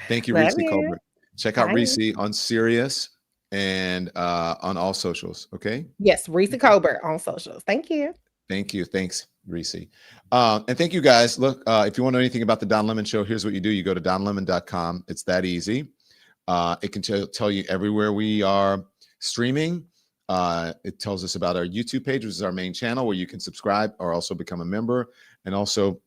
Thank you, Reecie Colbert. Check out Reecie on Sirius and on all socials. Okay. Yes, Reecie Colbert on socials. Thank you. Thank you. Thanks, Reecie. And thank you guys. Look, if you want to know anything about the Don Lemon Show, here's what you do. You go to donlemon.com. It's that easy. It can tell you everywhere we are streaming. It tells us about our YouTube page, which is our main channel, where you can subscribe or also become a member. And also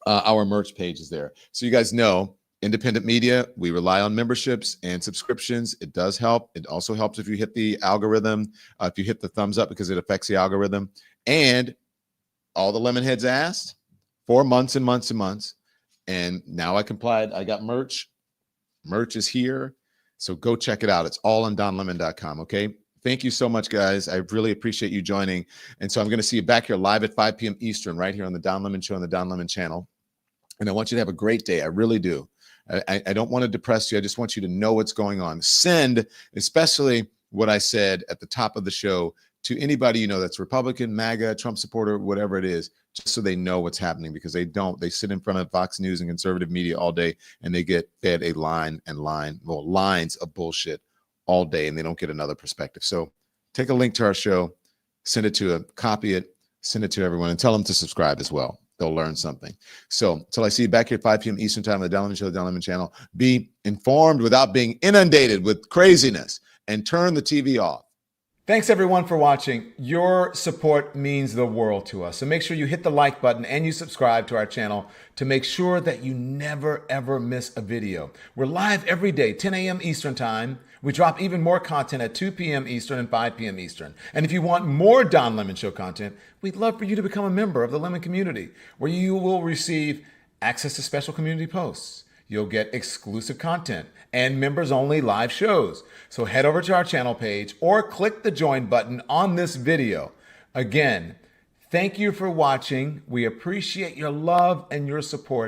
our merch page is there. So you guys know, independent media, we rely on memberships and subscriptions. It does help. It also helps if you hit the algorithm, if you hit the thumbs up, because it affects the algorithm. And all the Lemonheads asked for months and months and months. And now I complied. I got merch. Merch is here. So go check it out. It's all on donlemon.com. Okay. Thank you so much, guys. I really appreciate you joining. And so I'm going to see you back here live at 5 p.m. Eastern, right here on the Don Lemon Show on the Don Lemon channel. And I want you to have a great day. I really do. I don't want to depress you. I just want you to know what's going on. Send, especially what I said at the top of the show, to anybody you know that's Republican, MAGA, Trump supporter, whatever it is, just so they know what's happening, because they don't. They sit in front of Fox News and conservative media all day, and they get fed lines of bullshit all day, and they don't get another perspective. So take a link to our show, send it to them, copy it, send it to everyone, and tell them to subscribe as well. They'll learn something. So until I see you back here at 5 p.m. Eastern time on the Don Lemon Show, the Don Lemon channel, be informed without being inundated with craziness, and turn the TV off. Thanks everyone for watching. Your support means the world to us. So make sure you hit the like button and you subscribe to our channel to make sure that you never ever miss a video. We're live every day, 10 a.m. Eastern time. We drop even more content at 2 p.m. Eastern and 5 p.m. Eastern. And if you want more Don Lemon Show content, we'd love for you to become a member of the Lemon community, where you will receive access to special community posts. You'll get exclusive content and members-only live shows. So head over to our channel page or click the join button on this video. Again, thank you for watching. We appreciate your love and your support.